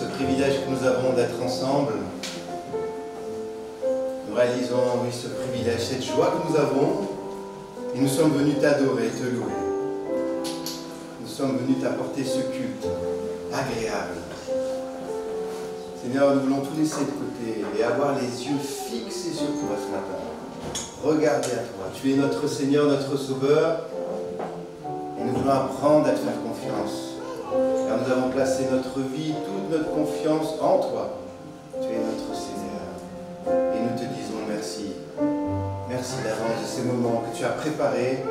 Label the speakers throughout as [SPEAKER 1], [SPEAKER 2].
[SPEAKER 1] ce privilège que nous avons d'être ensemble. Nous réalisons, oui, ce privilège, cette joie que nous avons, et nous sommes venus t'adorer, te louer. Nous sommes venus t'apporter ce culte agréable. Seigneur, nous voulons tout laisser de côté et avoir les yeux fixés sur toi ce matin. Regarder à toi. Tu es notre Seigneur, notre Sauveur, et nous voulons apprendre à te faire confiance. Car nous avons placé notre vie, toute notre confiance en toi. Tu es notre Seigneur. Et nous te disons merci. Merci d'avance de ces moments que tu as préparés.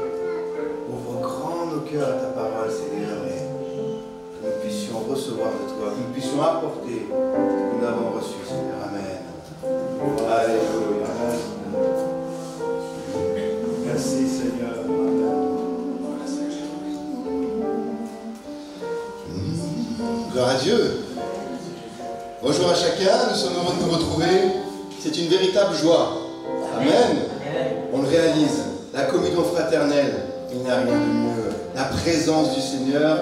[SPEAKER 1] Ouvre grand nos cœurs à ta parole, Seigneur, et que nous puissions recevoir de toi, que nous puissions apporter ce que nous avons reçu, Seigneur. Amen. Alléluia. Merci, Seigneur. Gloire à Dieu. Bonjour à chacun, nous sommes heureux de nous retrouver. C'est une véritable joie. Amen. On le réalise. La communion fraternelle, il n'y a rien de mieux. La présence du Seigneur,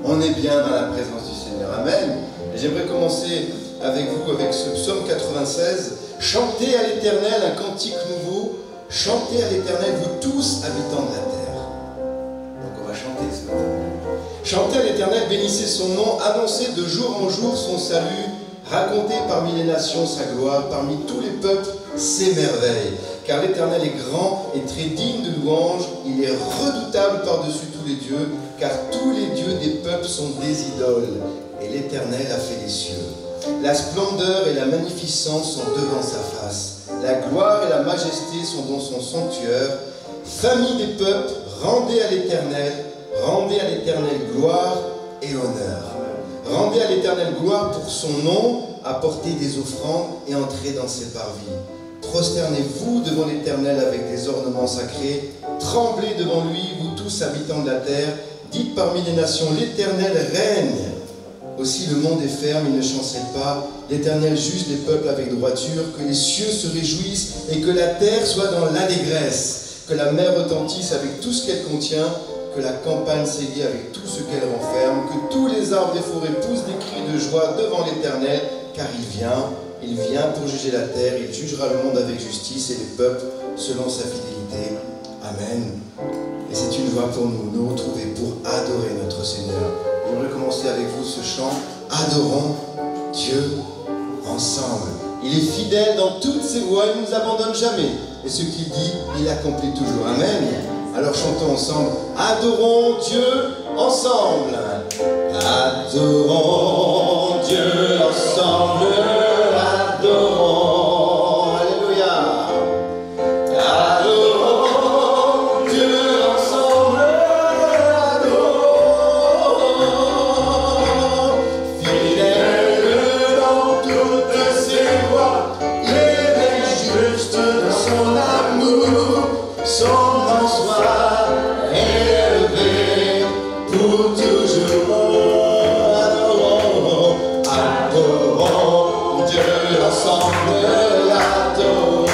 [SPEAKER 1] on est bien dans la présence du Seigneur. Amen. Et j'aimerais commencer avec vous avec ce psaume 96. Chantez à l'Éternel un cantique nouveau. Chantez à l'Éternel, vous tous habitants de la terre. Donc on va chanter ce matin. Chantez à l'Éternel, bénissez son nom, annoncez de jour en jour son salut, racontez parmi les nations sa gloire, parmi tous les peuples ses merveilles. Car l'Éternel est grand et très digne de louange, il est redoutable par-dessus tous les dieux, car tous les dieux des peuples sont des idoles, et l'Éternel a fait les cieux. La splendeur et la magnificence sont devant sa face, la gloire et la majesté sont dans son sanctuaire. Famille des peuples, rendez à l'Éternel gloire et honneur. Rendez à l'Éternel gloire pour son nom, apportez des offrandes et entrez dans ses parvis. Prosternez-vous devant l'Éternel avec des ornements sacrés, tremblez devant lui, vous tous habitants de la terre, dites parmi les nations, l'Éternel règne. Aussi le monde est ferme, il ne chancelle pas, l'Éternel juge les peuples avec droiture, que les cieux se réjouissent et que la terre soit dans l'allégresse, que la mer retentisse avec tout ce qu'elle contient, que la campagne s'élie avec tout ce qu'elle renferme, que tous les arbres des forêts poussent des cris de joie devant l'Éternel, car il vient pour juger la terre, il jugera le monde avec justice et les peuples selon sa fidélité. Amen. Et c'est une joie pour nous de nous retrouver pour adorer notre Seigneur. J'aimerais commencer avec vous ce chant, adorons Dieu ensemble. Il est fidèle dans toutes ses voies, il ne nous abandonne jamais. Et ce qu'il dit, il accomplit toujours. Amen. Alors chantons ensemble, adorons Dieu ensemble. Adorons Dieu ensemble, adorons, alléluia. Adorons Dieu ensemble, adorons. Fidèle dans toutes ses voies, il est juste dans son amour, son nom soit élevé pour toujours. Adorons Dieu ensemble, adorons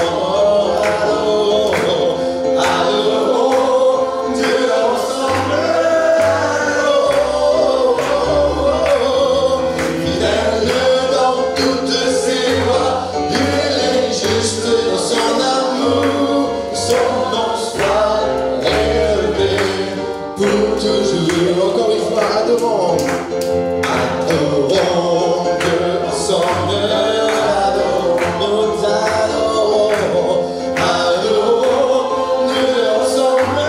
[SPEAKER 1] Dieu ensemble, fidèle dans toutes ses voies, il est juste dans son amour, son nom soit élevé pour toujours. Encore une fois, adorons Dieu ensemble, adorons Dieu ensemble,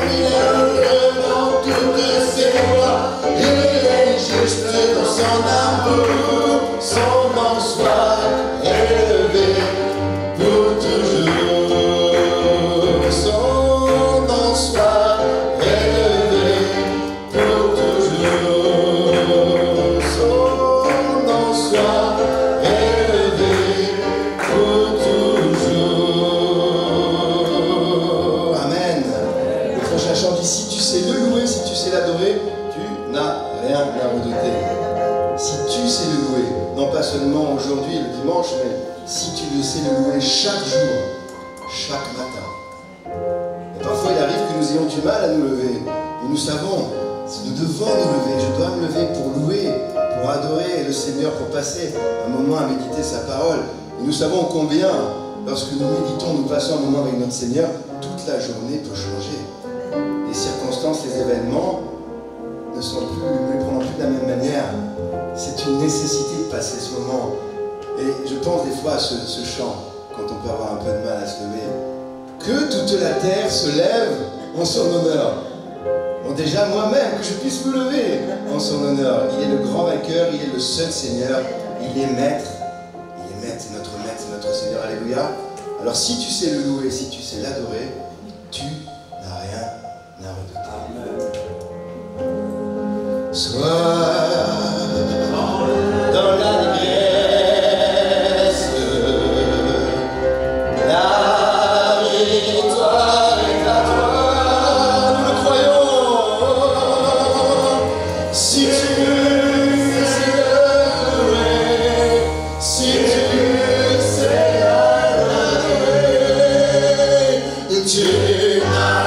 [SPEAKER 1] fidèle dans toutes ses voies, il est juste dans son amour, son nom soit élevé pour toujours, son nom soit élevé pour toujours, son nom soit élevé pour toujours. Amen. Le prochain chant dit, si tu sais le louer, si tu sais l'adorer, tu n'as rien à redouter. Si tu sais le louer, non pas seulement aujourd'hui le dimanche, mais si tu le sais le louer chaque jour, chaque matin. Et parfois il arrive que nous ayons du mal à nous lever, et nous savons Nous devons nous lever. Je dois me lever pour louer, pour adorer le Seigneur, pour passer un moment à méditer sa parole. Et nous savons combien, lorsque nous méditons, nous passons un moment avec notre Seigneur, toute la journée peut changer. Les circonstances, les événements ne les prendront plus de la même manière. C'est une nécessité de passer ce moment. Et je pense des fois à ce chant, quand on peut avoir un peu de mal à se lever. Que toute la terre se lève en son honneur. Bon, déjà moi-même, que je puisse me lever en son honneur. Il est le grand vainqueur, il est le seul Seigneur, il est maître. Il est maître, c'est notre Seigneur. Alléluia. Alors si tu sais le louer, si tu sais l'adorer, tu n'as rien à redouter. Sois dans l'allégresse, la victoire est à toi, nous le croyons. Si tu sais louer, si tu sais adorer, tu n'as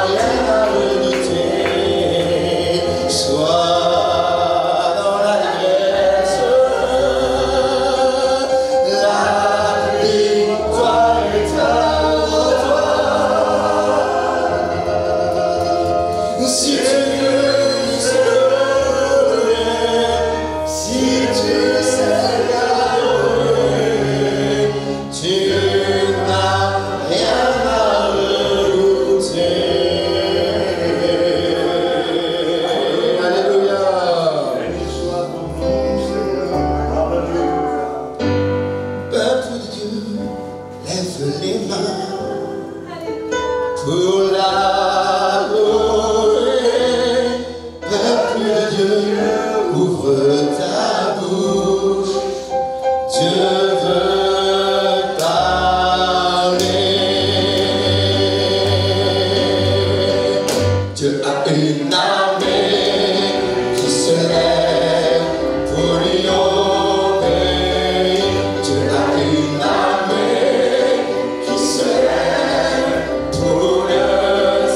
[SPEAKER 1] rien à redouter.
[SPEAKER 2] Pour le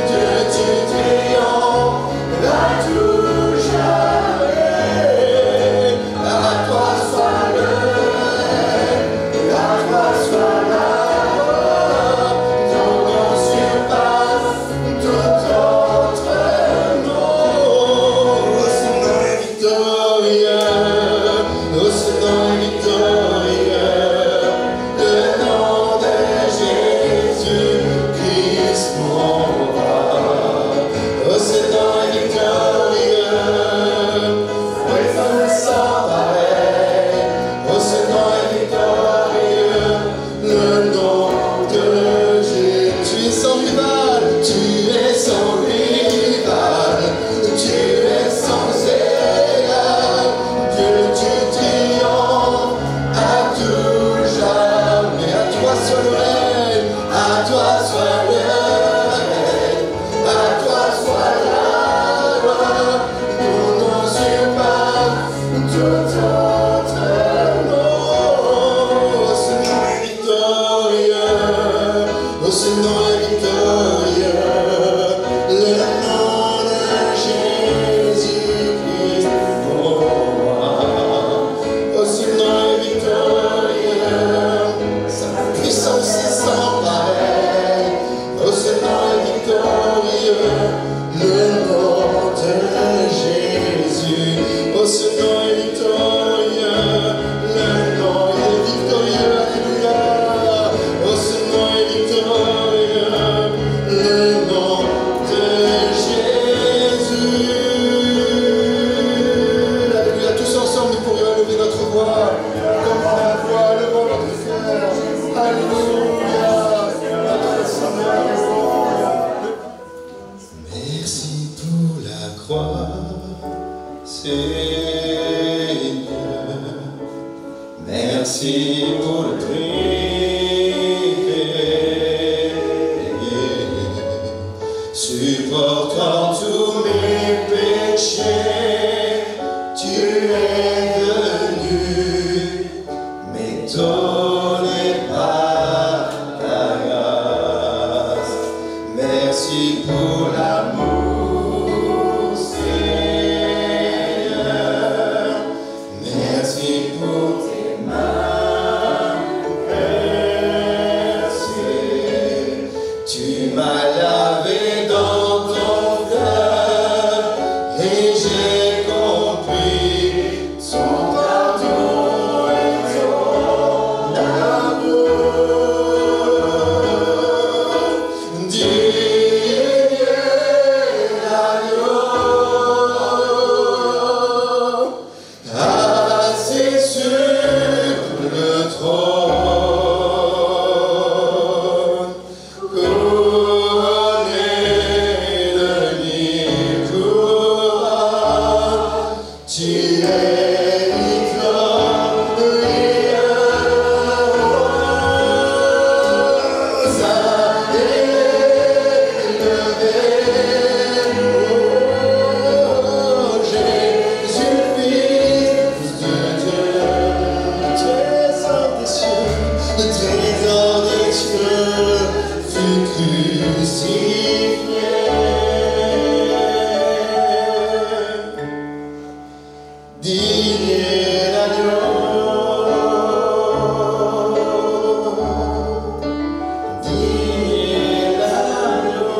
[SPEAKER 2] Tu
[SPEAKER 1] croix, Seigneur. Merci pour le prix payé, supportant tous mes péchés, tu es venu m'étonner par ta grâce. Merci pour l'amour, Seigneur. Merci pour tes mains versées. Tu m'as lavé dans ton cœur et j'ai compris son pardon et ton amour. Digne l'agneau, assis sur le trône, couronné de mille couronnes, tu es victorieux, Jésus, Fils de Dieu, trésor des cieux, le trésor des cieux, fut crucifié. Digne l'agneau, digne l'agneau.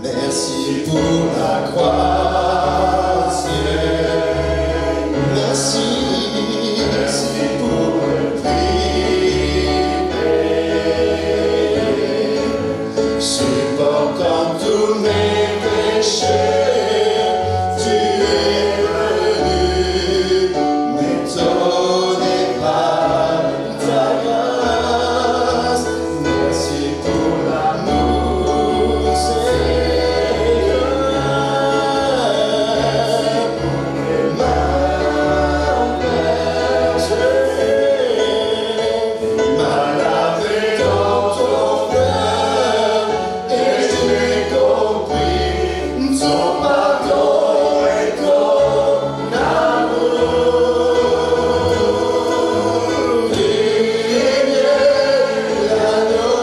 [SPEAKER 1] Merci pour la croix, Seigneur. Merci, merci pour le prix payé, supportant tous mes péchés, tu es venu m'étonner par ta grâce. Merci pour l'amour, Seigneur. M'a lavé dans ton cœur et j'ai compris ton pardon et ton amour. Digne l'agneau,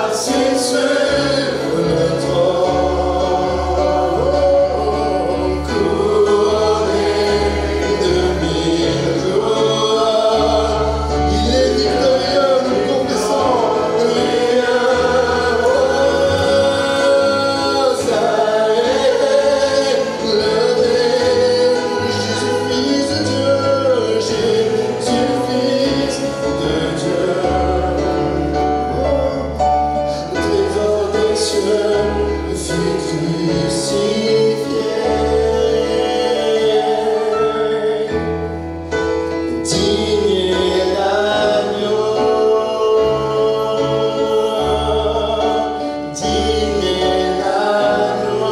[SPEAKER 1] assis sur le trône, couronné de mille couronnes. Il est victorieux, nous confessons, rien. Ça est levé, Jésus, Fils de Dieu, Jésus, Fils de Dieu. Le trésor des cieux fut crucifié. Digne l'agneau, digne l'agneau,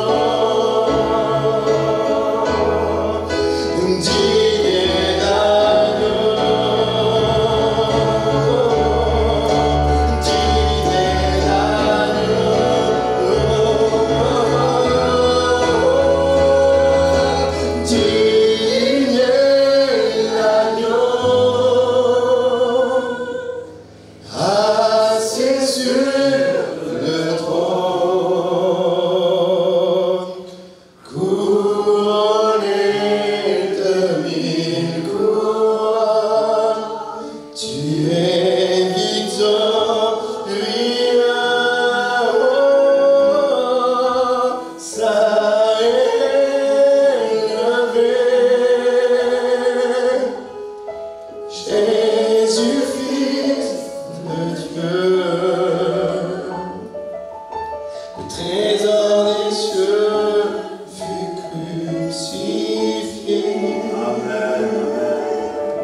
[SPEAKER 1] digne assis sur le trône, couronné de mille couronnes, tu es victorieux. Ça est levé, Jésus, Fils de Dieu. Le trésor des cieux fut crucifié.
[SPEAKER 2] Amen.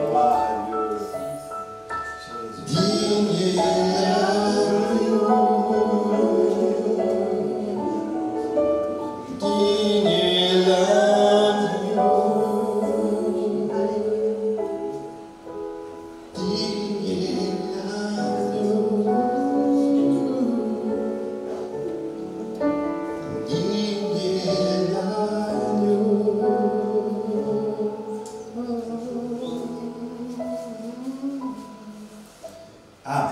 [SPEAKER 2] Gloire à Dieu.
[SPEAKER 1] Digne
[SPEAKER 2] Amen.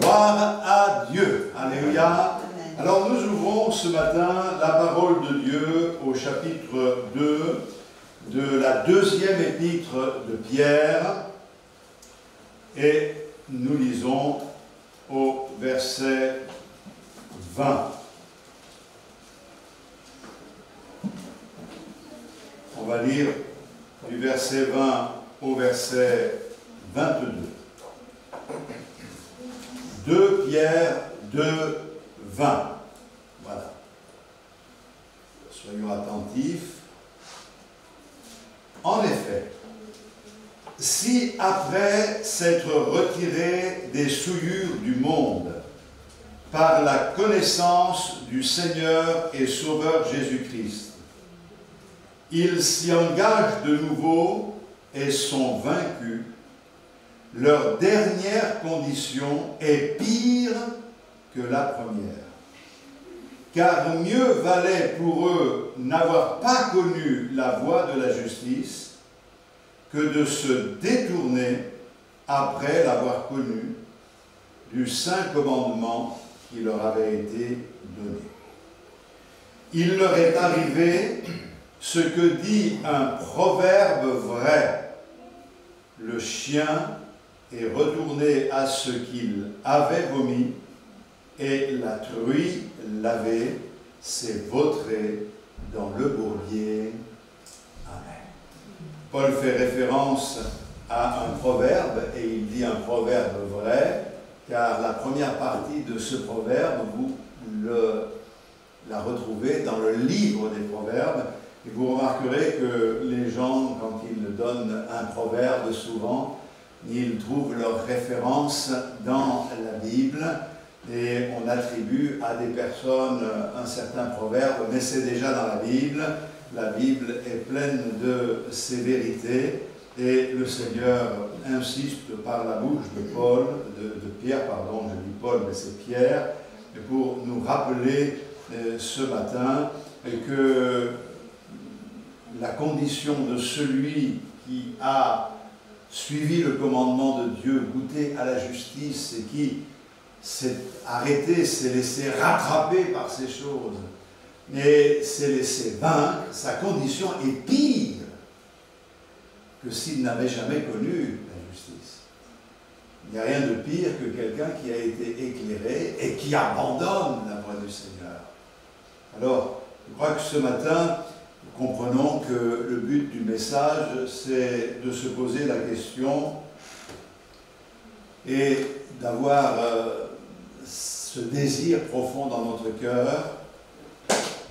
[SPEAKER 2] Gloire à Dieu. Alléluia. Alors nous ouvrons ce matin la parole de Dieu au chapitre 2 de la deuxième épître de Pierre et nous lisons au verset 20. On va lire du verset 20 au verset 22. 2 Pierre 2, 20. Voilà. Soyons attentifs. En effet, si après s'être retiré des souillures du monde, par la connaissance du Seigneur et Sauveur Jésus-Christ, ils s'y engagent de nouveau et sont vaincus, leur dernière condition est pire que la première. Car mieux valait pour eux n'avoir pas connu la voie de la justice que de se détourner après l'avoir connu du saint commandement qui leur avait été donné. Il leur est arrivé ce que dit un proverbe vrai: le chien est retourné à ce qu'il avait vomi, et la truie lavée s'est vautrée dans le bourbier. Amen. Paul fait référence à un proverbe, et il dit un proverbe vrai, car la première partie de ce proverbe, vous la retrouvez dans le livre des proverbes, et vous remarquerez que les gens, quand ils donnent un proverbe, souvent, ils trouvent leur référence dans la Bible, et on attribue à des personnes un certain proverbe, mais c'est déjà dans la Bible. La Bible est pleine de ces vérités, et le Seigneur insiste par la bouche de Pierre, pardon, je dis Paul, mais c'est Pierre, pour nous rappeler ce matin que la condition de celui qui a suivi le commandement de Dieu, goûté à la justice et qui s'est arrêté, s'est laissé rattraper par ces choses et s'est laissé vaincre, sa condition est pire que s'il n'avait jamais connu la justice. Il n'y a rien de pire que quelqu'un qui a été éclairé et qui abandonne la voie du Seigneur. Alors, je crois que ce matin, nous comprenons que le but du message, c'est de se poser la question et d'avoir ce désir profond dans notre cœur.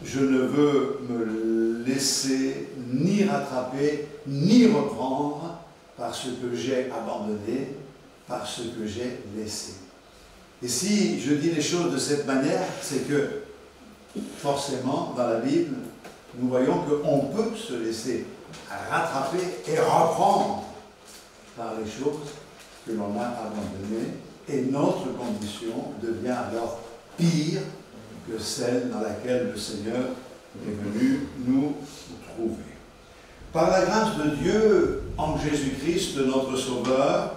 [SPEAKER 2] Je ne veux me laisser ni rattraper, ni reprendre par ce que j'ai abandonné, par ce que j'ai laissé. Et si je dis les choses de cette manière, c'est que forcément, dans la Bible, nous voyons qu'on peut se laisser rattraper et reprendre par les choses que l'on a abandonnées, et notre condition devient alors pire que celle dans laquelle le Seigneur est venu nous trouver. Par la grâce de Dieu, en Jésus-Christ, notre Sauveur,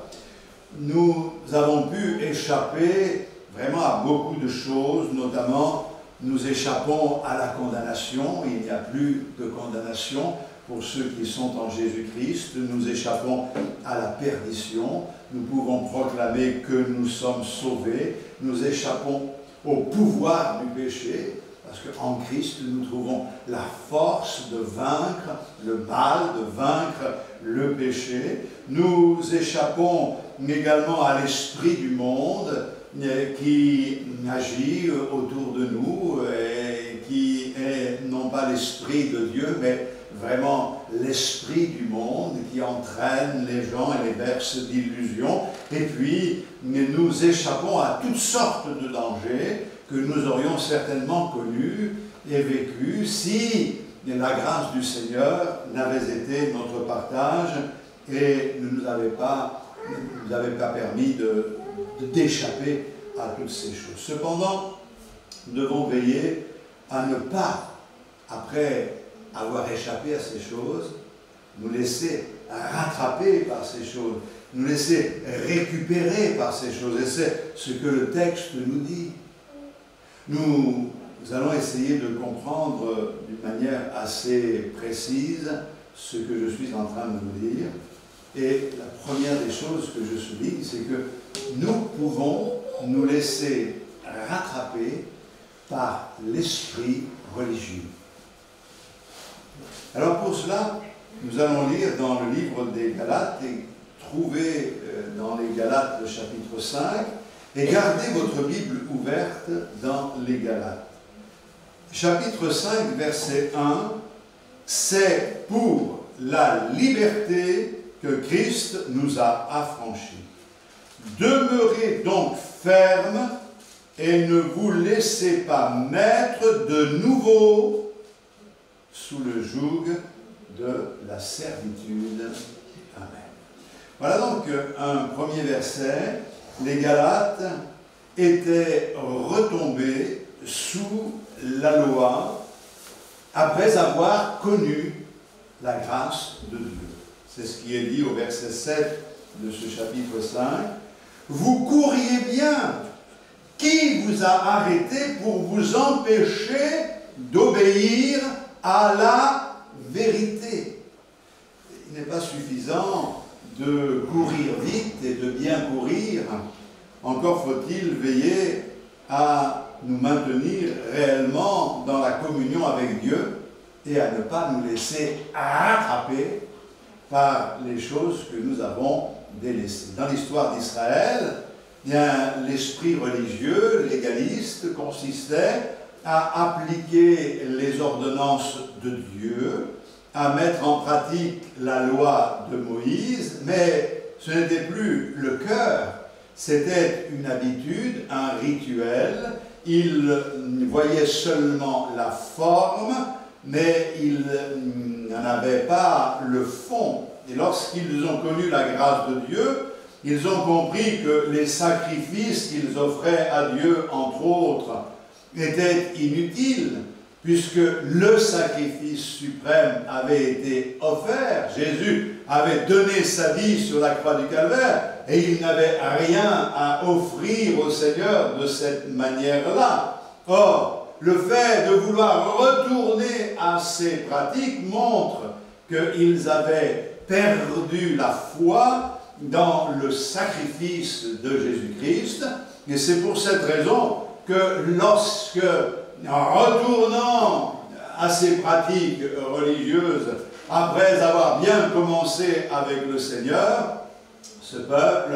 [SPEAKER 2] nous avons pu échapper vraiment à beaucoup de choses, notamment nous échappons à la condamnation. Il n'y a plus de condamnation pour ceux qui sont en Jésus-Christ. Nous échappons à la perdition. Nous pouvons proclamer que nous sommes sauvés. Nous échappons au pouvoir du péché, parce qu'en Christ, nous trouvons la force de vaincre le mal, de vaincre le péché. Nous échappons également à l'esprit du monde qui agit autour de nous et qui est non pas l'esprit de Dieu, mais vraiment l'esprit du monde qui entraîne les gens et les berce d'illusions. Et puis, nous échappons à toutes sortes de dangers que nous aurions certainement connus et vécus si la grâce du Seigneur n'avait été notre partage et ne nous avait pas permis d'échapper à toutes ces choses. Cependant, nous devons veiller à ne pas, après avoir échappé à ces choses, nous laisser rattraper par ces choses nous laisser récupérer par ces choses. Et c'est ce que le texte nous dit. Nous allons essayer de comprendre d'une manière assez précise ce que je suis en train de vous dire. Et la première des choses que je souligne, c'est que nous pouvons nous laisser rattraper par l'esprit religieux. Alors pour cela, nous allons lire dans le livre des Galates et trouver dans les Galates le chapitre 5 et gardez votre Bible ouverte dans les Galates. Chapitre 5, verset 1, c'est pour la liberté que Christ nous a affranchis. Demeurez donc fermes et ne vous laissez pas mettre de nouveau sous le joug de la servitude. Amen. Voilà donc un premier verset. Les Galates étaient retombés sous la loi après avoir connu la grâce de Dieu. C'est ce qui est dit au verset 7 de ce chapitre 5. Vous couriez bien. Qui vous a arrêté pour vous empêcher d'obéir à la vérité? Il n'est pas suffisant de courir vite et de bien courir. Encore faut-il veiller à nous maintenir réellement dans la communion avec Dieu et à ne pas nous laisser rattraper par les choses que nous avons délaissées. Dans l'histoire d'Israël, l'esprit religieux, légaliste, consistait à appliquer les ordonnances de Dieu, à mettre en pratique la loi de Moïse, mais ce n'était plus le cœur, c'était une habitude, un rituel. Ils voyaient seulement la forme, mais ils n'en avaient pas le fond. Et lorsqu'ils ont connu la grâce de Dieu, ils ont compris que les sacrifices qu'ils offraient à Dieu, entre autres, étaient inutiles, puisque le sacrifice suprême avait été offert. Jésus avait donné sa vie sur la croix du Calvaire, et il n'avait rien à offrir au Seigneur de cette manière-là. Or, le fait de vouloir retourner à ces pratiques montre qu'ils avaient perdu la foi dans le sacrifice de Jésus-Christ, et c'est pour cette raison que lorsque, en retournant à ces pratiques religieuses, après avoir bien commencé avec le Seigneur, ce peuple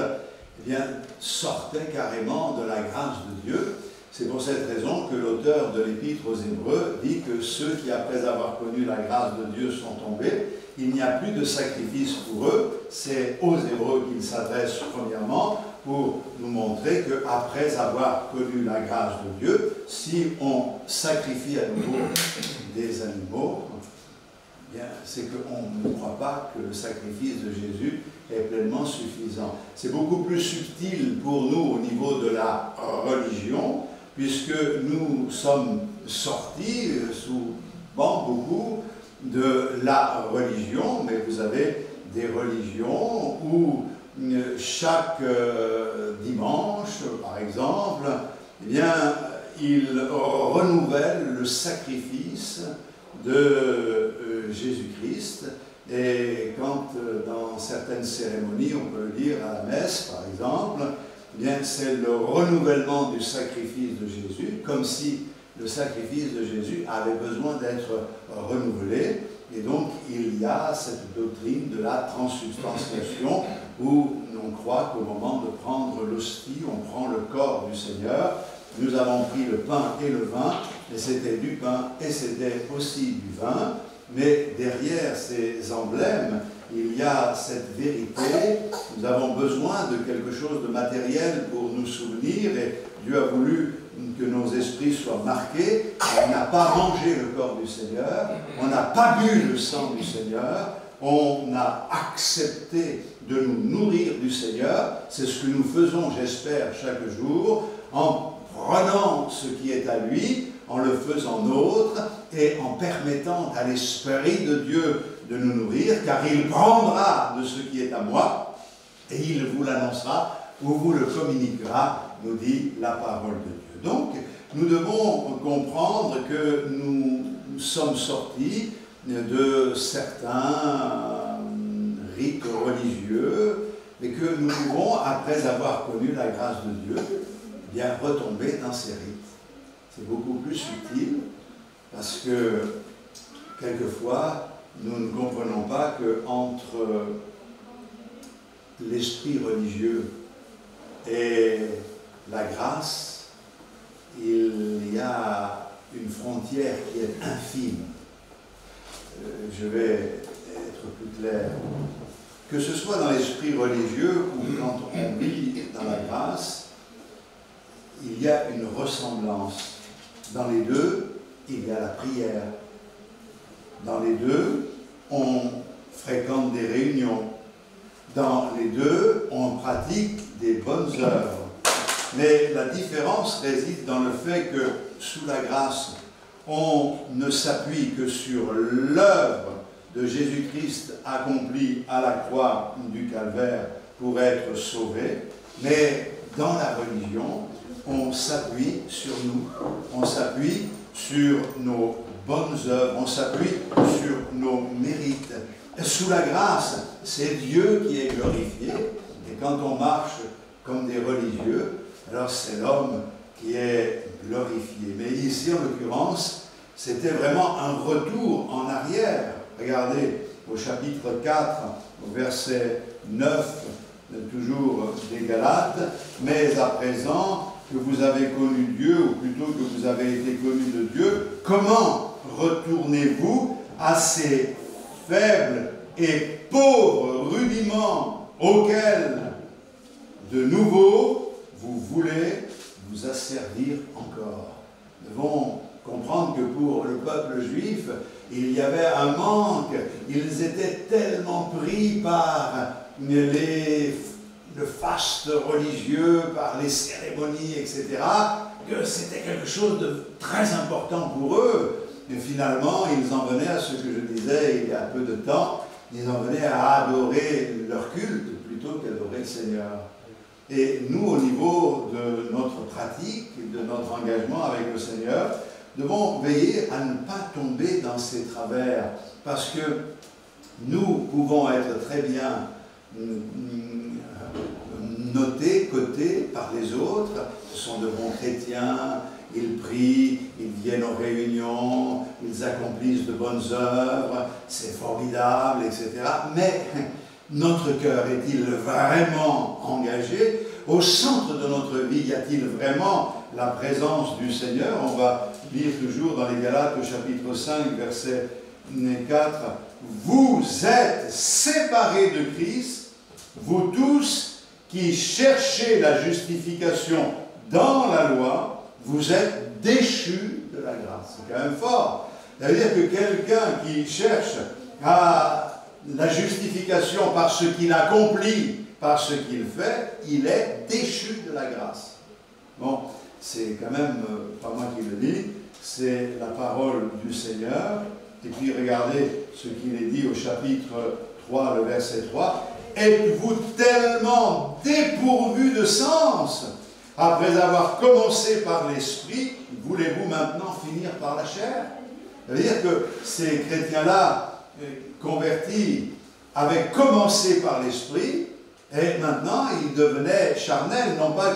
[SPEAKER 2] sortait carrément de la grâce de Dieu. C'est pour cette raison que l'auteur de l'Épître aux Hébreux dit que ceux qui, après avoir connu la grâce de Dieu, sont tombés. Il n'y a plus de sacrifice pour eux. C'est aux Hébreux qu'il s'adresse premièrement pour nous montrer qu'après avoir connu la grâce de Dieu, si on sacrifie à nouveau des animaux, c'est qu'on ne croit pas que le sacrifice de Jésus est pleinement suffisant. C'est beaucoup plus subtil pour nous au niveau de la religion, puisque nous sommes sortis souvent beaucoup de la religion, mais vous avez des religions où chaque dimanche, par exemple, ils renouvellent le sacrifice de Jésus-Christ. Et quand dans certaines cérémonies, on peut le dire à la messe par exemple, c'est le renouvellement du sacrifice de Jésus, comme si le sacrifice de Jésus avait besoin d'être renouvelé. Et donc il y a cette doctrine de la transsubstantiation où on croit qu'au moment de prendre l'hostie, on prend le corps du Seigneur. Nous avons pris le pain et le vin, et c'était du pain et c'était aussi du vin. Mais derrière ces emblèmes, il y a cette vérité. Nous avons besoin de quelque chose de matériel pour nous souvenir, et Dieu a voulu que nos esprits soient marqués. On n'a pas mangé le corps du Seigneur, on n'a pas bu le sang du Seigneur, on a accepté de nous nourrir du Seigneur. C'est ce que nous faisons, j'espère, chaque jour, en prenant ce qui est à lui, en le faisant nôtre et en permettant à l'Esprit de Dieu de nous nourrir, car il prendra de ce qui est à moi et il vous l'annoncera ou vous le communiquera, nous dit la parole de Dieu. Donc, nous devons comprendre que nous sommes sortis de certains rites religieux, et que nous pouvons, après avoir connu la grâce de Dieu, bien retomber dans ces rites. C'est beaucoup plus subtil, parce que quelquefois, nous ne comprenons pas qu'entre l'esprit religieux et la grâce, il y a une frontière qui est infime. Je vais être plus clair. Que ce soit dans l'esprit religieux ou quand on vit dans la grâce, il y a une ressemblance. Dans les deux, il y a la prière. Dans les deux, on fréquente des réunions. Dans les deux, on pratique des bonnes œuvres. Mais la différence réside dans le fait que, sous la grâce, on ne s'appuie que sur l'œuvre de Jésus-Christ accompli à la croix du Calvaire pour être sauvé, mais dans la religion, on s'appuie sur nous, on s'appuie sur nos bonnes œuvres, on s'appuie sur nos mérites. Sous la grâce, c'est Dieu qui est glorifié, et quand on marche comme des religieux, alors c'est l'homme qui est glorifié. Mais ici, en l'occurrence, c'était vraiment un retour en arrière. Regardez au chapitre 4, au verset 9, toujours des Galates, « Mais à présent que vous avez connu Dieu, ou plutôt que vous avez été connus de Dieu, comment retournez-vous à ces faibles et pauvres rudiments auxquels, de nouveau, vous voulez vous asservir encore ?» Nous devons comprendre que pour le peuple juif, il y avait un manque. Ils étaient tellement pris par le faste religieux, par les cérémonies, etc., que c'était quelque chose de très important pour eux. Et finalement, ils en venaient à ce que je disais il y a peu de temps, ils en venaient à adorer leur culte plutôt qu'adorer le Seigneur. Et nous, au niveau de notre pratique, de notre engagement avec le Seigneur, devons veiller à ne pas tomber dans ces travers, parce que nous pouvons être très bien notés, cotés par les autres. Ce sont de bons chrétiens, ils prient, ils viennent aux réunions, ils accomplissent de bonnes œuvres, c'est formidable, etc. Mais notre cœur est-il vraiment engagé? Au centre de notre vie, y a-t-il vraiment la présence du Seigneur? On va lire toujours dans les Galates, au chapitre 5, verset 4. « Vous êtes séparés de Christ, vous tous qui cherchez la justification dans la loi, vous êtes déchus de la grâce. » C'est quand même fort. C'est-à-dire que quelqu'un qui cherche à la justification par ce qu'il accomplit, par ce qu'il fait, il est déchu de la grâce. Bon, c'est quand même pas moi qui le dis, c'est la parole du Seigneur. Et puis regardez ce qu'il est dit au chapitre 3, le verset 3. « Êtes-vous tellement dépourvus de sens, après avoir commencé par l'esprit, voulez-vous maintenant finir par la chair ?» Ça veut dire que ces chrétiens-là, convertis, avaient commencé par l'esprit, et maintenant ils devenaient charnels, non pas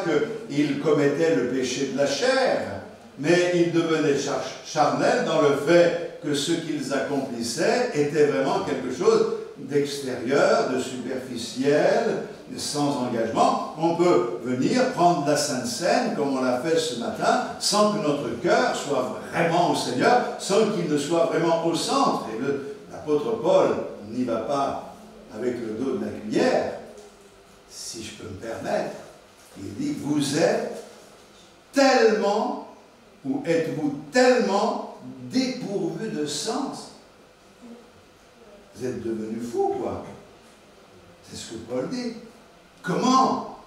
[SPEAKER 2] qu'ils commettaient le péché de la chair, mais ils devenaient charnels dans le fait que ce qu'ils accomplissaient était vraiment quelque chose d'extérieur, de superficiel, sans engagement. On peut venir prendre la Sainte Seine, comme on l'a fait ce matin, sans que notre cœur soit vraiment au Seigneur, sans qu'il ne soit vraiment au centre. Et l'apôtre Paul n'y va pas avec le dos de la cuillère, si je peux me permettre. Il dit, vous êtes tellement, ou êtes-vous tellement dépourvus de sens. Vous êtes devenus fous, quoi. C'est ce que Paul dit. Comment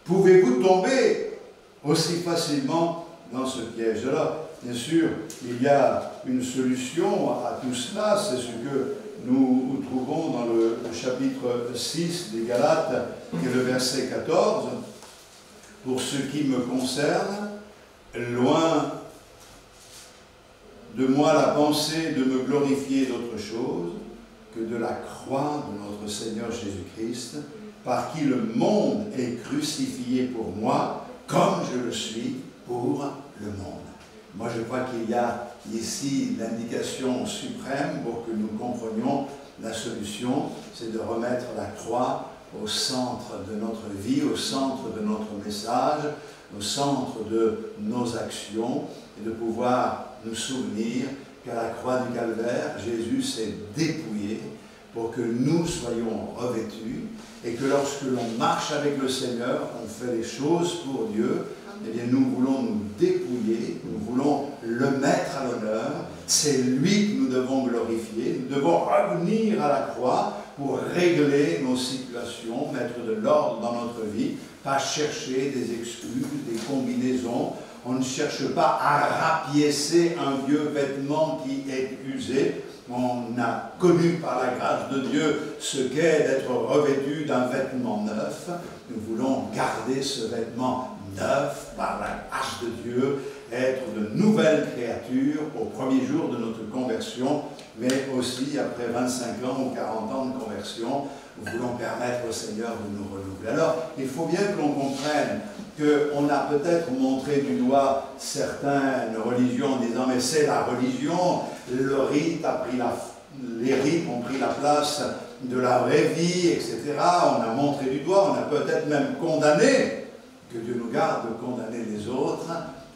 [SPEAKER 2] pouvez-vous tomber aussi facilement dans ce piège-là? Bien sûr, il y a une solution à tout cela, c'est ce que nous trouvons dans le chapitre 6 des Galates, qui est le verset 14, « Pour ce qui me concerne, loin de moi la pensée de me glorifier d'autre chose que de la croix de notre Seigneur Jésus-Christ, par qui le monde est crucifié pour moi, comme je le suis pour le monde. » Moi, je crois qu'il y a ici l'indication suprême pour que nous comprenions la solution, c'est de remettre la croix au centre de notre vie, au centre de notre message, au centre de nos actions, et de pouvoir nous souvenir qu'à la croix du Calvaire, Jésus s'est dépouillé pour que nous soyons revêtus, et que lorsque l'on marche avec le Seigneur, on fait les choses pour Dieu, eh bien nous voulons nous dépouiller, nous voulons le mettre à l'honneur, c'est lui que nous devons glorifier, nous devons revenir à la croix pour régler nos situations, mettre de l'ordre dans notre vie, pas chercher des excuses, des combinaisons. On ne cherche pas à rapiécer un vieux vêtement qui est usé. On a connu par la grâce de Dieu ce qu'est d'être revêtu d'un vêtement neuf. Nous voulons garder ce vêtement neuf par la grâce de Dieu, être de nouvelles créatures au premier jour de notre conversion, mais aussi après 25 ans ou 40 ans de conversion. Nous voulons permettre au Seigneur de nous renouveler. Alors, il faut bien que l'on comprenne qu'on a peut-être montré du doigt certaines religions en disant mais c'est la religion, le rite a pris les rites ont pris la place de la vraie vie, etc. On a montré du doigt, on a peut-être même condamné, que Dieu nous garde de condamner les autres,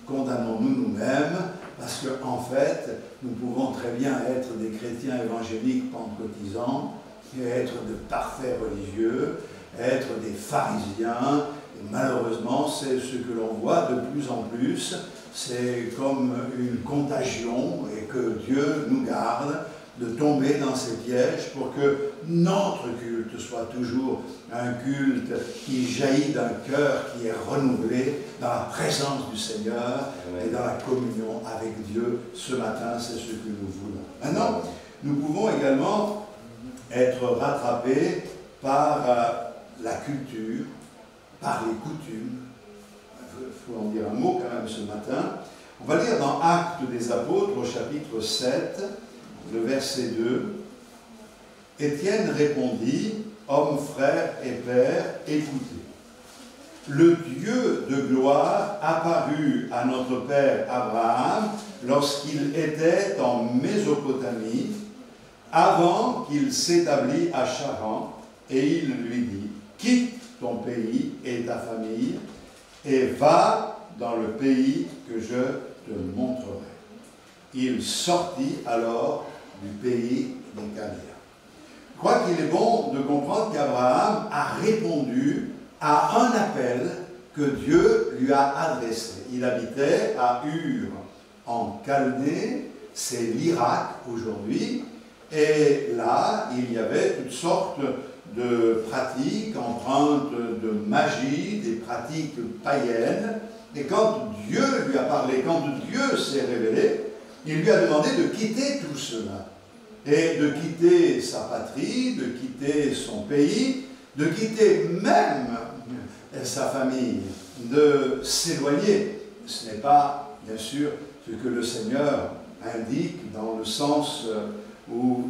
[SPEAKER 2] condamnons-nous nous-mêmes, parce qu'en fait, nous pouvons très bien être des chrétiens évangéliques pentecôtisants, et être de parfaits religieux, être des pharisiens. Et malheureusement, c'est ce que l'on voit de plus en plus. C'est comme une contagion, et que Dieu nous garde de tomber dans ces pièges pour que notre culte soit toujours un culte qui jaillit d'un cœur qui est renouvelé dans la présence du Seigneur et dans la communion avec Dieu. Ce matin, c'est ce que nous voulons. Maintenant, nous pouvons également être rattrapés par la culture, par les coutumes. Il faut en dire un mot quand même ce matin. On va lire dans Actes des Apôtres au chapitre 7, le verset 2. Étienne répondit, « Hommes, frères et pères, écoutez. Le Dieu de gloire apparut à notre père Abraham lorsqu'il était en Mésopotamie, avant qu'il s'établît à Charan, et il lui dit, « Quitte ton pays et ta famille, et va dans le pays que je te montrerai. » Il sortit alors du pays des Chaldéens. Je crois qu'il est bon de comprendre qu'Abraham a répondu à un appel que Dieu lui a adressé. Il habitait à Ur, en Chaldée, c'est l'Irak aujourd'hui, et là, il y avait toutes sortes de pratiques empreintes de magie, des pratiques païennes. Et quand Dieu lui a parlé, quand Dieu s'est révélé, il lui a demandé de quitter tout cela. Et de quitter sa patrie, de quitter son pays, de quitter même sa famille, de s'éloigner. Ce n'est pas, bien sûr, ce que le Seigneur indique dans le sens où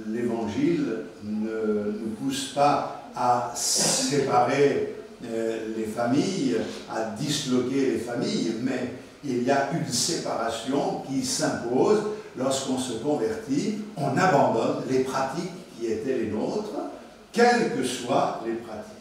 [SPEAKER 2] l'Évangile ne nous pousse pas à séparer les familles, à disloquer les familles, mais il y a une séparation qui s'impose lorsqu'on se convertit, on abandonne les pratiques qui étaient les nôtres, quelles que soient les pratiques.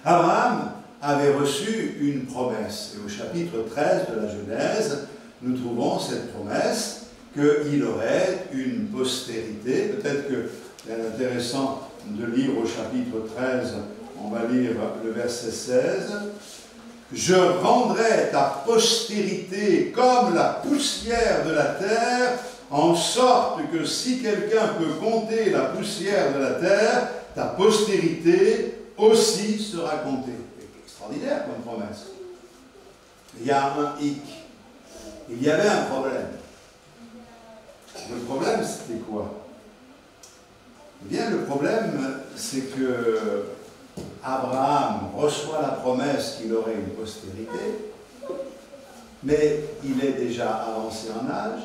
[SPEAKER 2] Abraham avait reçu une promesse, et au chapitre 13 de la Genèse, nous trouvons cette promesse qu'il aurait une postérité. Peut-être que c'est intéressant de lire au chapitre 13, on va lire le verset 16. « Je rendrai ta postérité comme la poussière de la terre, en sorte que si quelqu'un peut compter la poussière de la terre, ta postérité aussi sera comptée. » C'est extraordinaire comme promesse. Il y a un hic. Il y avait un problème. Le problème, c'était quoi? Eh bien, le problème, c'est que Abraham reçoit la promesse qu'il aurait une postérité, mais il est déjà avancé en âge,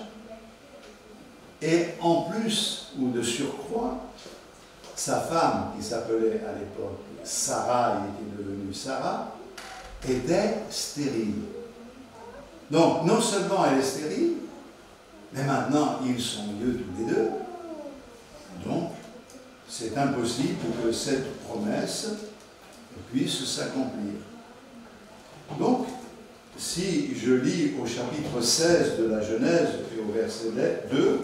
[SPEAKER 2] et en plus, ou de surcroît, sa femme, qui s'appelait à l'époque Sarah, qui est devenue Sarah, était stérile. Donc, non seulement elle est stérile, mais maintenant, ils sont vieux tous les deux. Donc, c'est impossible que cette promesse puisse s'accomplir. Donc, si je lis au chapitre 16 de la Genèse et au verset 2,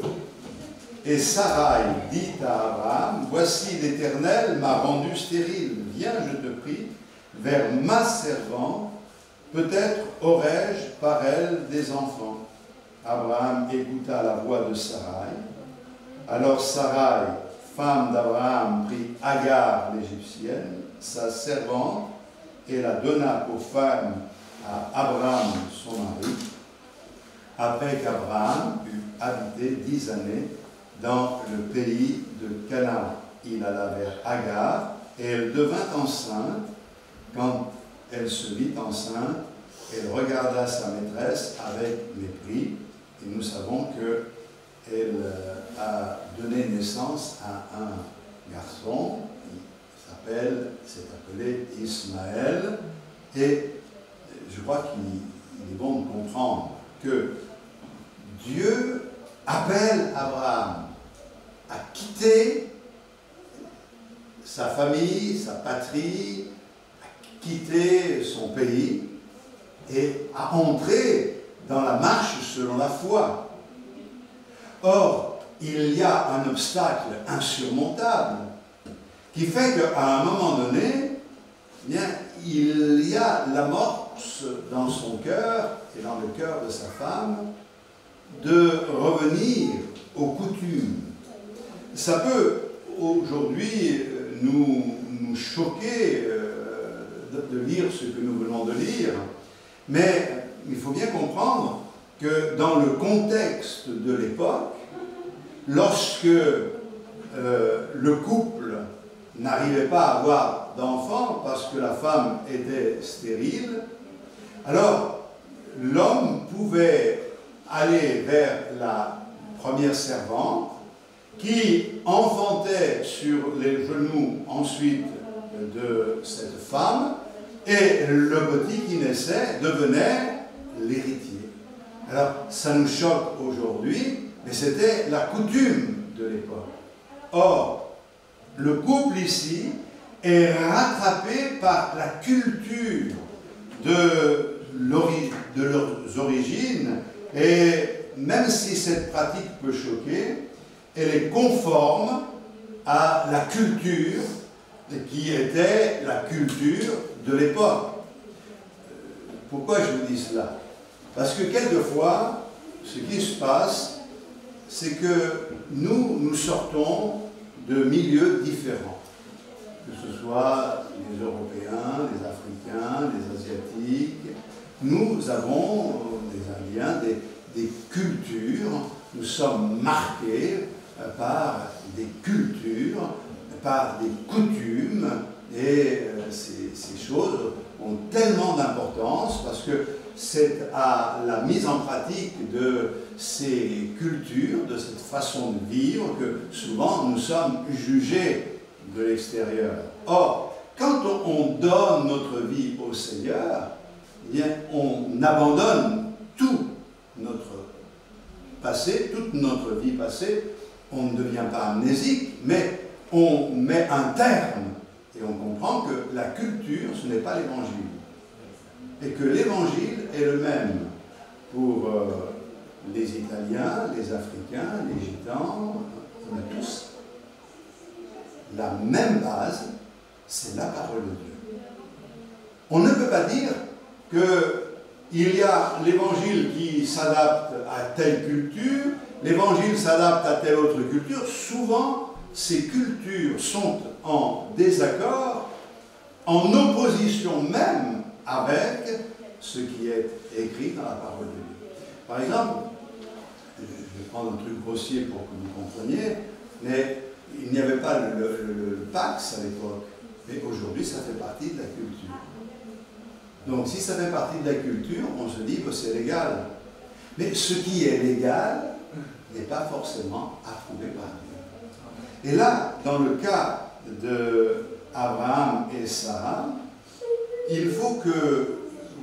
[SPEAKER 2] « Et Sarai dit à Abraham, « Voici l'Éternel m'a rendu stérile. Viens, je te prie, vers ma servante, peut-être aurai-je par elle des enfants. » Abraham écouta la voix de Sarai. Alors Sarai, femme d'Abraham, prit Agar l'Égyptienne, sa servante, et la donna pour femme à Abraham, son mari, après qu'Abraham eut habité 10 années dans le pays de Canaan. Il alla vers Agar, et elle devint enceinte. Quand elle se vit enceinte, elle regarda sa maîtresse avec mépris, et nous savons qu'elle a donné naissance à un garçon qui s'est appelé Ismaël, et je crois qu'il est bon de comprendre que Dieu appelle Abraham à quitter sa famille, sa patrie, à quitter son pays et à entrer dans la marche selon la foi. Or, il y a un obstacle insurmontable qui fait qu'à un moment donné, eh bien, il y a l'amorce dans son cœur et dans le cœur de sa femme de revenir aux coutumes. Ça peut aujourd'hui nous choquer de lire ce que nous venons de lire, mais il faut bien comprendre que dans le contexte de l'époque, lorsque le couple n'arrivait pas à avoir d'enfants parce que la femme était stérile, alors l'homme pouvait aller vers la première servante qui enfantait sur les genoux ensuite de cette femme, et le petit qui naissait devenait l'héritier. Alors ça nous choque aujourd'hui, mais c'était la coutume de l'époque. Or, le couple ici est rattrapé par la culture de leurs origines, et même si cette pratique peut choquer, elle est conforme à la culture qui était la culture de l'époque. Pourquoi je vous dis cela? Parce que quelquefois, ce qui se passe, c'est que nous sortons de milieux différents, que ce soit les Européens, les Africains, les Asiatiques. Nous avons, les Indiens, des cultures, nous sommes marqués par des cultures, par des coutumes, et ces choses ont tellement d'importance parce que c'est à la mise en pratique de ces cultures, de cette façon de vivre, que souvent nous sommes jugés de l'extérieur. Or, quand on donne notre vie au Seigneur, eh bien, on abandonne tout notre passé, toute notre vie passée. On ne devient pas amnésique, mais on met un terme et on comprend que la culture, ce n'est pas l'évangile. Et que l'évangile est le même pour les Italiens, les Africains, les Gitans, on a tous la même base, c'est la parole de Dieu. On ne peut pas dire qu'il y a l'évangile qui s'adapte à telle culture, l'évangile s'adapte à telle autre culture. Souvent, ces cultures sont en désaccord, en opposition même avec ce qui est écrit dans la parole de Dieu. Par exemple, je vais prendre un truc grossier pour que vous compreniez, mais il n'y avait pas le Pax à l'époque, mais aujourd'hui ça fait partie de la culture. Donc si ça fait partie de la culture, on se dit que c'est légal. Mais ce qui est légal n'est pas forcément approuvé par Dieu. Et là, dans le cas d'Abraham et Sarah, il faut que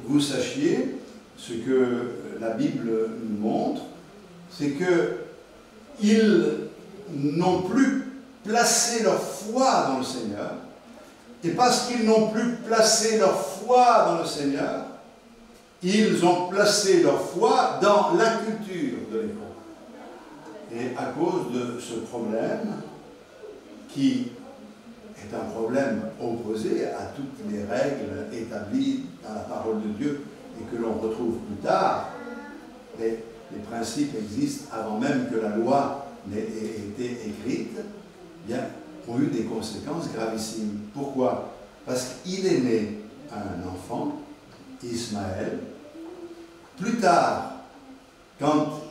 [SPEAKER 2] vous sachiez ce que la Bible nous montre, c'est qu'ils n'ont plus placé leur foi dans le Seigneur, et parce qu'ils n'ont plus placé leur foi dans le Seigneur, ils ont placé leur foi dans la culture de l'époque. Et à cause de ce problème, qui est un problème opposé à toutes les règles établies dans la parole de Dieu et que l'on retrouve plus tard, les principes existent avant même que la loi n'ait été écrite, bien, ont eu des conséquences gravissimes. Pourquoi? Parce qu'il est né un enfant, Ismaël. Plus tard, quand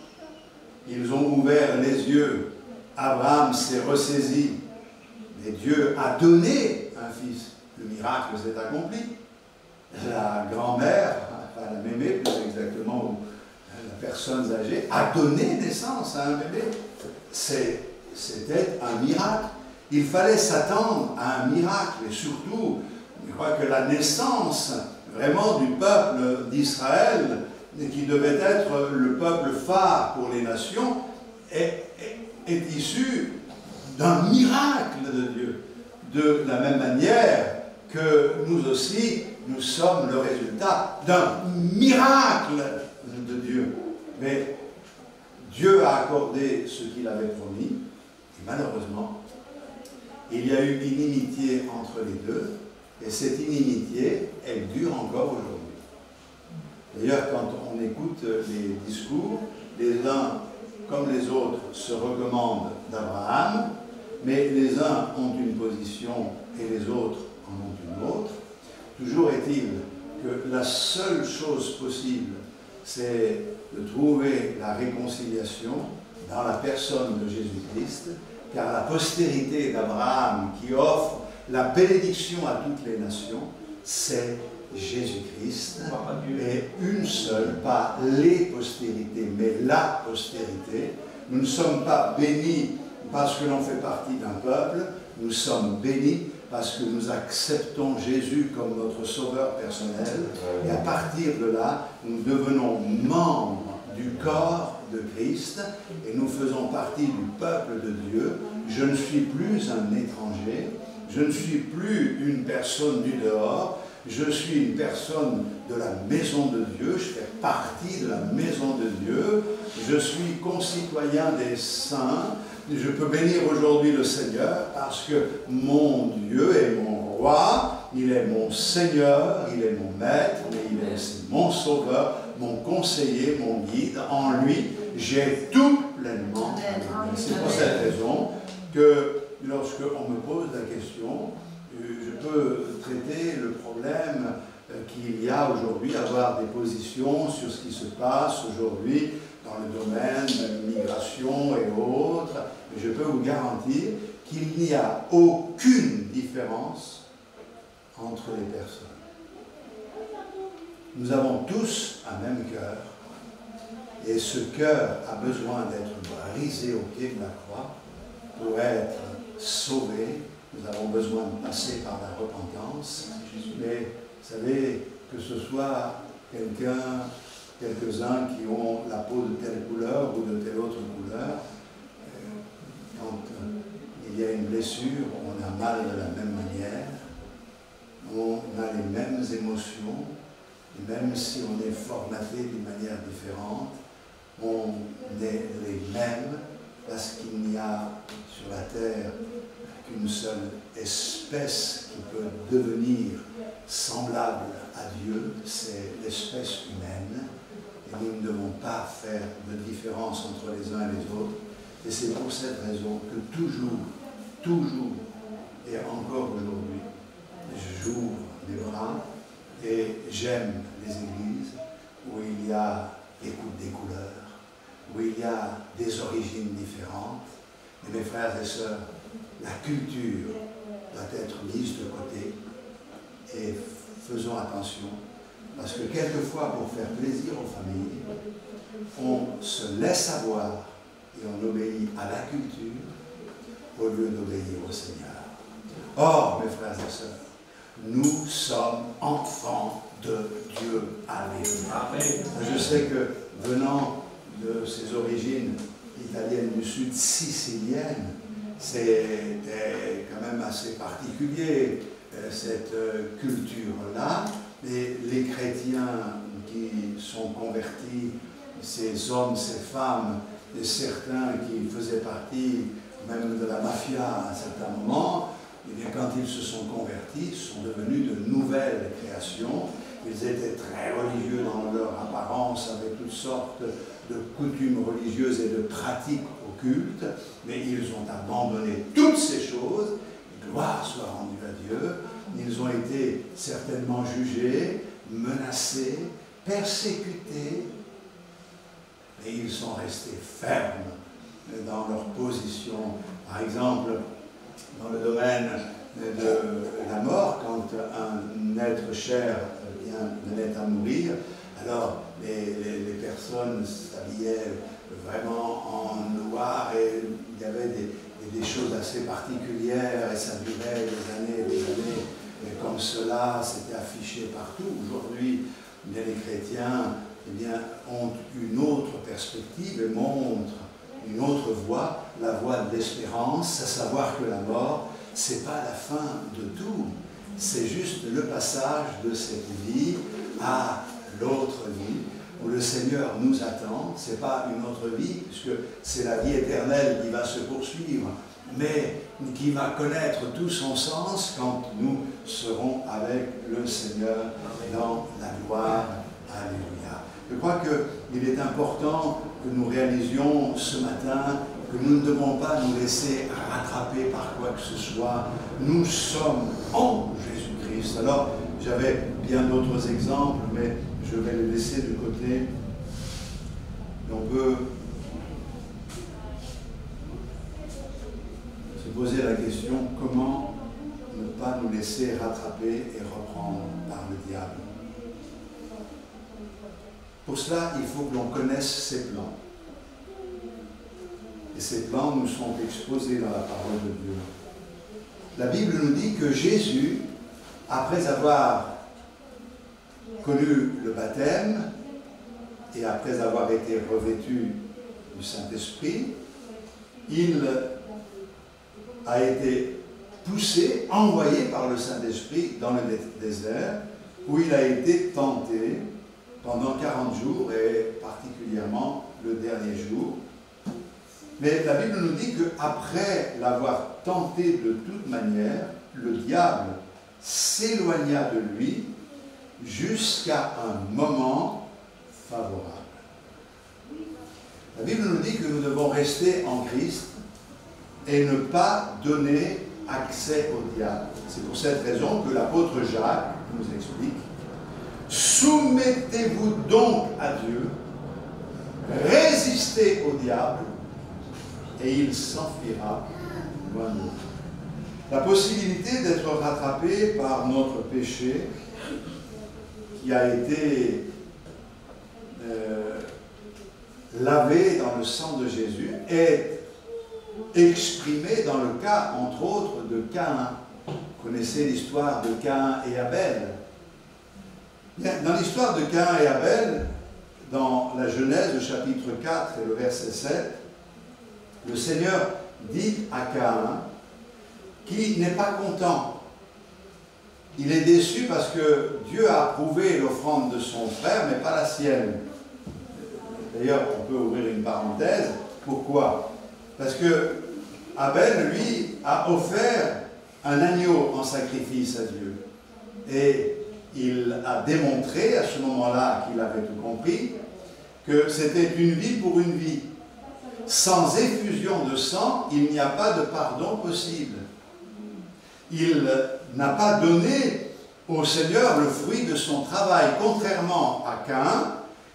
[SPEAKER 2] ils ont ouvert les yeux, Abraham s'est ressaisi, et Dieu a donné un fils. Le miracle s'est accompli. La grand-mère, enfin la mémé plus exactement, ou la personne âgée, a donné naissance à un bébé. C'était un miracle. Il fallait s'attendre à un miracle, et surtout, je crois que la naissance vraiment du peuple d'Israël, qui devait être le peuple phare pour les nations, est issue d'un miracle de Dieu. De la même manière que nous aussi, nous sommes le résultat d'un miracle de Dieu. Mais Dieu a accordé ce qu'il avait promis, et malheureusement, il y a eu inimitié entre les deux, et cette inimitié, elle dure encore aujourd'hui. D'ailleurs, quand on écoute les discours, les uns comme les autres se recommandent d'Abraham, mais les uns ont une position et les autres en ont une autre. Toujours est-il que la seule chose possible, c'est de trouver la réconciliation dans la personne de Jésus-Christ, car la postérité d'Abraham qui offre la bénédiction à toutes les nations, c'est Jésus-Christ, et une seule, pas les postérités, mais la postérité. Nous ne sommes pas bénis parce que l'on fait partie d'un peuple, nous sommes bénis parce que nous acceptons Jésus comme notre sauveur personnel, et à partir de là, nous devenons membres du corps de Christ, et nous faisons partie du peuple de Dieu. Je ne suis plus un étranger, je ne suis plus une personne du dehors, je suis une personne de la maison de Dieu, je fais partie de la maison de Dieu, je suis concitoyen des saints, je peux bénir aujourd'hui le Seigneur parce que mon Dieu est mon roi, il est mon Seigneur, il est mon maître, mais il est aussi mon sauveur, mon conseiller, mon guide. En lui, j'ai tout pleinement. C'est pour cette raison que lorsque on me pose la question, je peux traiter le problème qu'il y a aujourd'hui, avoir des positions sur ce qui se passe aujourd'hui dans le domaine de l'immigration et autres. Je peux vous garantir qu'il n'y a aucune différence entre les personnes. Nous avons tous un même cœur, et ce cœur a besoin d'être brisé au pied de la croix pour être sauvé. Nous avons besoin de passer par la repentance. Mais vous savez, que ce soit quelques-uns qui ont la peau de telle couleur ou de telle autre couleur, quand il y a une blessure, on a mal de la même manière, on a les mêmes émotions, et même si on est formaté d'une manière différente, on est les mêmes, parce qu'il n'y a sur la terre qu'une seule espèce qui peut devenir semblable à Dieu, c'est l'espèce humaine, et nous ne devons pas faire de différence entre les uns et les autres. Et c'est pour cette raison que toujours, et encore aujourd'hui, j'ouvre mes bras et j'aime les églises où il y a des couleurs, où il y a des origines différentes. Et mes frères et sœurs, la culture doit être mise de côté. Et faisons attention, parce que quelquefois, pour faire plaisir aux familles, on se laisse avoir et on obéit à la culture au lieu d'obéir au Seigneur. Or, mes frères et sœurs, nous sommes enfants de Dieu. Alléluia. Je sais que venant de ses origines italiennes du sud, siciliennes, c'est quand même assez particulier, cette culture-là. Et les chrétiens qui sont convertis, ces hommes, ces femmes, et certains qui faisaient partie même de la mafia à un certain moment, et bien, quand ils se sont convertis, sont devenus de nouvelles créations. Ils étaient très religieux dans leur apparence, avec toutes sortes de coutumes religieuses et de pratiques occultes, mais ils ont abandonné toutes ces choses. Gloire soit rendue à Dieu. Ils ont été certainement jugés, menacés, persécutés, et ils sont restés fermes dans leur position. Par exemple, dans le domaine de la mort, quand un être cher venait à mourir, alors les personnes s'habillaient vraiment en noir et il y avait des choses assez particulières et ça durait des années et des années. Et comme cela, c'était affiché partout. Aujourd'hui, les chrétiens ont une autre perspective et montrent une autre voie, la voie de l'espérance, à savoir que la mort, ce n'est pas la fin de tout, c'est juste le passage de cette vie à l'autre vie, où le Seigneur nous attend. Ce n'est pas une autre vie, puisque c'est la vie éternelle qui va se poursuivre, mais qui va connaître tout son sens quand nous serons avec le Seigneur dans la gloire. Alléluia. Je crois qu'il est important que nous réalisions ce matin que nous ne devons pas nous laisser rattraper par quoi que ce soit. Nous sommes en Jésus-Christ. Alors, j'avais bien d'autres exemples, mais je vais les laisser de côté. On peut se poser la question, comment ne pas nous laisser rattraper et reprendre par le diable? Pour cela, il faut que l'on connaisse ses plans. Et ces plans nous sont exposés dans la parole de Dieu. La Bible nous dit que Jésus, après avoir connu le baptême et après avoir été revêtu du Saint-Esprit, il a été poussé, envoyé par le Saint-Esprit dans le désert, où il a été tenté pendant 40 jours et particulièrement le dernier jour. Mais la Bible nous dit qu'après l'avoir tenté de toute manière, le diable s'éloigna de lui jusqu'à un moment favorable. La Bible nous dit que nous devons rester en Christ et ne pas donner accès au diable. C'est pour cette raison que l'apôtre Jacques nous explique: soumettez-vous donc à Dieu, résistez au diable, et il s'enfuira loin de nous. La possibilité d'être rattrapé par notre péché, qui a été lavé dans le sang de Jésus, est exprimée dans le cas, entre autres, de Caïn. Vous connaissez l'histoire de Caïn et Abel. Bien, dans l'histoire de Caïn et Abel, dans la Genèse, le chapitre 4 et le verset 7, le Seigneur dit à Caïn qu'il n'est pas content. Il est déçu parce que Dieu a approuvé l'offrande de son frère, mais pas la sienne. D'ailleurs, on peut ouvrir une parenthèse. Pourquoi? Parce que Abel, lui, a offert un agneau en sacrifice à Dieu. Et il a démontré à ce moment-là qu'il avait tout compris, que c'était une vie pour une vie. Sans effusion de sang, il n'y a pas de pardon possible. Il n'a pas donné au Seigneur le fruit de son travail, contrairement à Caïn,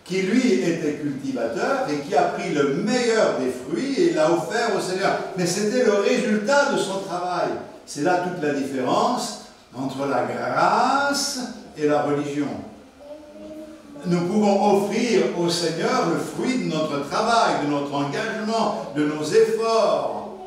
[SPEAKER 2] qui lui était cultivateur et qui a pris le meilleur des fruits et l'a offert au Seigneur. Mais c'était le résultat de son travail. C'est là toute la différence entre la grâce et la religion. Nous pouvons offrir au Seigneur le fruit de notre travail, de notre engagement, de nos efforts.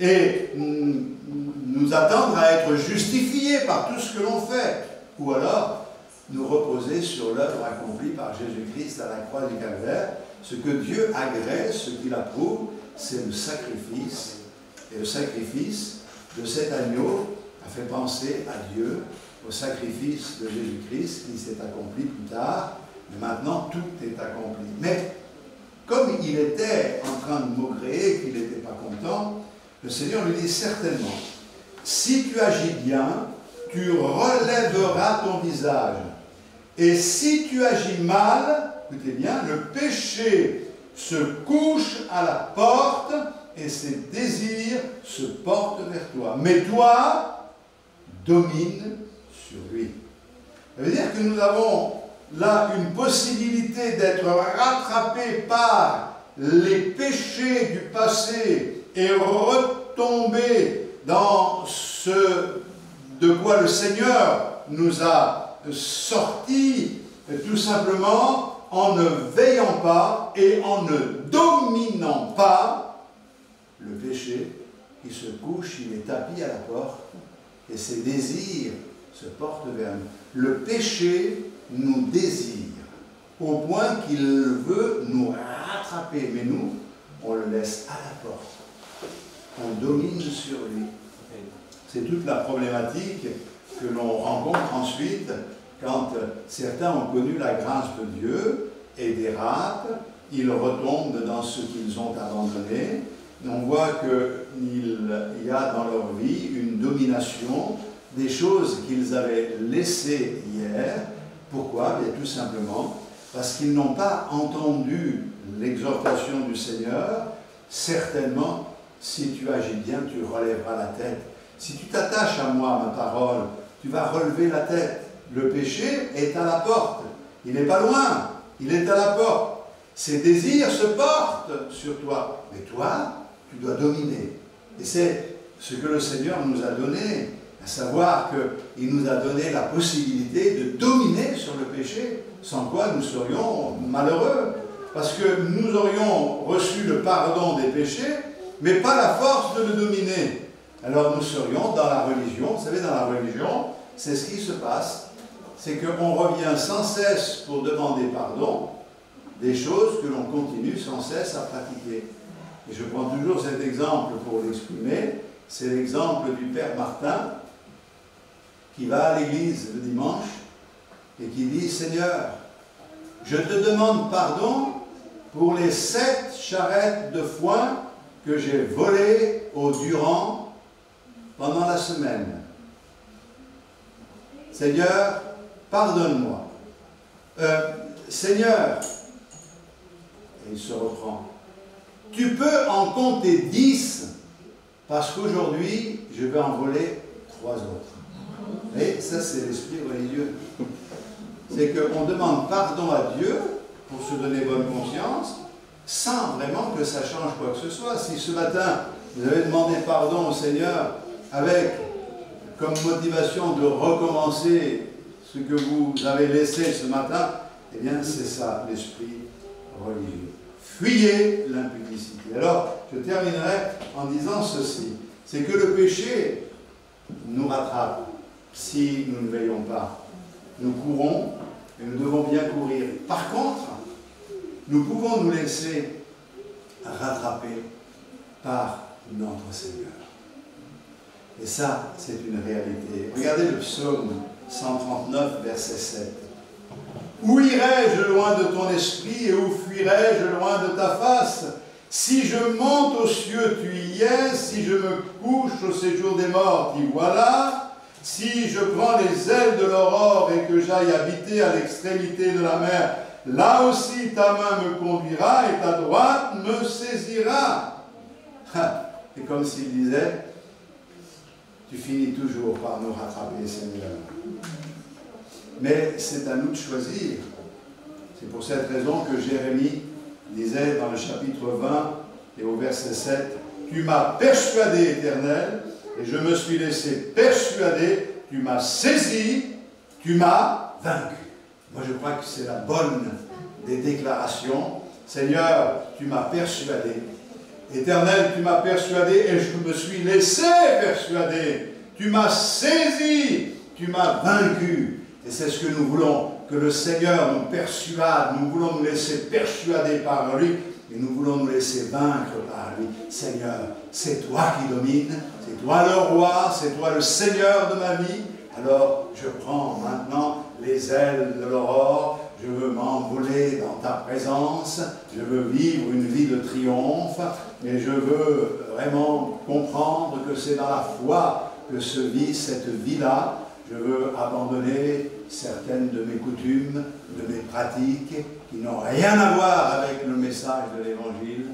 [SPEAKER 2] Et nous attendre à être justifiés par tout ce que l'on fait. Ou alors, nous reposer sur l'œuvre accomplie par Jésus-Christ à la croix du Calvaire. Ce que Dieu agrée, ce qu'il approuve, c'est le sacrifice. Et le sacrifice de cet agneau a fait penser à Dieu, au sacrifice de Jésus-Christ qui s'est accompli plus tard. Mais maintenant, tout est accompli. Mais comme il était en train de maugréer, qu'il n'était pas content, le Seigneur lui dit certainement, si tu agis bien, tu relèveras ton visage. Et si tu agis mal, écoutez bien, le péché se couche à la porte et ses désirs se portent vers toi. Mais toi, domine sur lui. Ça veut dire que nous avons là une possibilité d'être rattrapés par les péchés du passé et retomber dans ce de quoi le Seigneur nous a sortis, tout simplement en ne veillant pas et en ne dominant pas le péché qui se couche, il est tapis à la porte et ses désirs se portent vers nous. Le péché nous désire au point qu'il veut nous rattraper, mais nous, on le laisse à la porte. On domine sur lui. C'est toute la problématique que l'on rencontre ensuite quand certains ont connu la grâce de Dieu et dérapent, ils retombent dans ce qu'ils ont abandonné. On voit qu'il y a dans leur vie une domination des choses qu'ils avaient laissées hier. Pourquoi? Bien, tout simplement parce qu'ils n'ont pas entendu l'exhortation du Seigneur. Certainement, si tu agis bien, tu relèveras la tête. Si tu t'attaches à moi, à ma parole, tu vas relever la tête. Le péché est à la porte. Il n'est pas loin. Il est à la porte. Ses désirs se portent sur toi. Mais toi, tu dois dominer. Et c'est ce que le Seigneur nous a donné, à savoir qu'il nous a donné la possibilité de dominer sur le péché, sans quoi nous serions malheureux. Parce que nous aurions reçu le pardon des péchés, mais pas la force de le dominer. Alors nous serions dans la religion. Vous savez, dans la religion, c'est ce qui se passe. C'est qu'on revient sans cesse pour demander pardon des choses que l'on continue sans cesse à pratiquer. Et je prends toujours cet exemple pour l'exprimer. C'est l'exemple du Père Martin qui va à l'église le dimanche et qui dit « Seigneur, je te demande pardon pour les 7 charrettes de foin que j'ai volées au Durand pendant la semaine. Seigneur, pardonne-moi. Seigneur, et il se reprend, tu peux en compter 10 parce qu'aujourd'hui, je vais en voler 3 autres. Et ça, c'est l'esprit religieux. C'est qu'on demande pardon à Dieu pour se donner bonne conscience, sans vraiment que ça change quoi que ce soit. Si ce matin, vous avez demandé pardon au Seigneur avec comme motivation de recommencer ce que vous avez laissé ce matin, eh bien, c'est ça, l'esprit religieux. Fuyez l'impudicité. Alors, je terminerai en disant ceci. C'est que le péché nous rattrape si nous ne veillons pas. Nous courons et nous devons bien courir. Par contre, nous pouvons nous laisser rattraper par notre Seigneur. Et ça, c'est une réalité. Regardez le psaume 139, verset 7. Où irai-je loin de ton esprit et où fuirai-je loin de ta face? Si je monte aux cieux, tu y es. Si je me couche au séjour des morts, t'y voilà. Si je prends les ailes de l'aurore et que j'aille habiter à l'extrémité de la mer, là aussi ta main me conduira et ta droite me saisira. C'est comme s'il disait, tu finis toujours par nous rattraper, Seigneur. Mais c'est à nous de choisir. C'est pour cette raison que Jérémie disait dans le chapitre 20 et au verset 7, « Tu m'as persuadé, Éternel, et je me suis laissé persuader, tu m'as saisi, tu m'as vaincu. » Moi je crois que c'est la bonne des déclarations. Seigneur, tu m'as persuadé. Éternel, tu m'as persuadé et je me suis laissé persuader. Tu m'as saisi, tu m'as vaincu. Et c'est ce que nous voulons, que le Seigneur nous persuade. Nous voulons nous laisser persuader par lui et nous voulons nous laisser vaincre par lui. Seigneur, c'est toi qui domines, c'est toi le roi, c'est toi le Seigneur de ma vie. Alors je prends maintenant les ailes de l'aurore. Je veux m'envoler dans ta présence, je veux vivre une vie de triomphe, mais je veux vraiment comprendre que c'est dans la foi que se vit cette vie-là. Je veux abandonner certaines de mes coutumes, de mes pratiques, qui n'ont rien à voir avec le message de l'Évangile,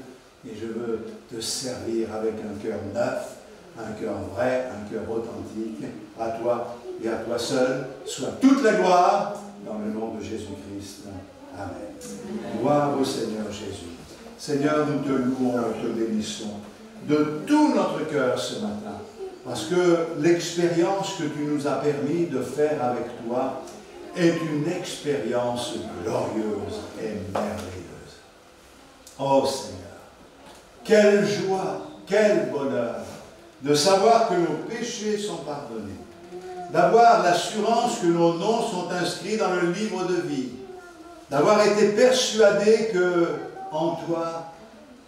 [SPEAKER 2] et je veux te servir avec un cœur neuf, un cœur vrai, un cœur authentique. À toi et à toi seul soit toute la gloire, dans le nom de Jésus-Christ. Amen. Gloire au Seigneur Jésus. Seigneur, nous te louons et te bénissons de tout notre cœur ce matin, parce que l'expérience que tu nous as permis de faire avec toi est une expérience glorieuse et merveilleuse. Oh Seigneur, quelle joie, quel bonheur de savoir que nos péchés sont pardonnés, d'avoir l'assurance que nos noms sont inscrits dans le livre de vie, d'avoir été persuadés que en toi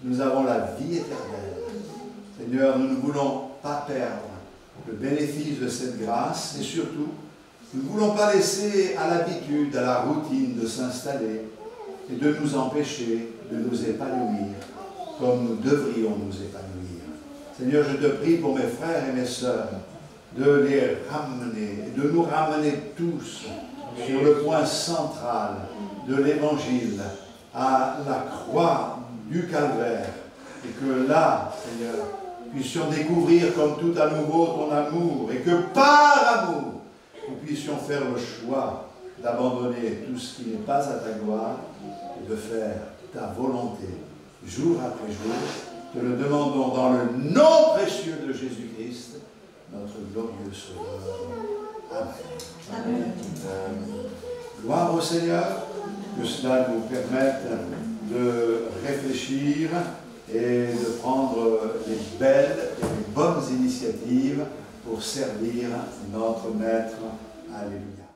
[SPEAKER 2] nous avons la vie éternelle. Seigneur, nous ne voulons pas perdre le bénéfice de cette grâce et surtout, nous ne voulons pas laisser à l'habitude, à la routine de s'installer et de nous empêcher de nous épanouir comme nous devrions nous épanouir. Seigneur, je te prie pour mes frères et mes sœurs de les ramener, de nous ramener tous sur le point central de l'Évangile, à la croix du Calvaire, et que là, Seigneur, puissions découvrir comme tout à nouveau ton amour, et que par amour, nous puissions faire le choix d'abandonner tout ce qui n'est pas à ta gloire, et de faire ta volonté, jour après jour. Te le demandons dans le nom précieux de Jésus-Christ, notre glorieux Sauveur. Amen. Amen. Gloire au Seigneur, que cela nous permette de réfléchir et de prendre les belles et les bonnes initiatives pour servir notre Maître. Alléluia.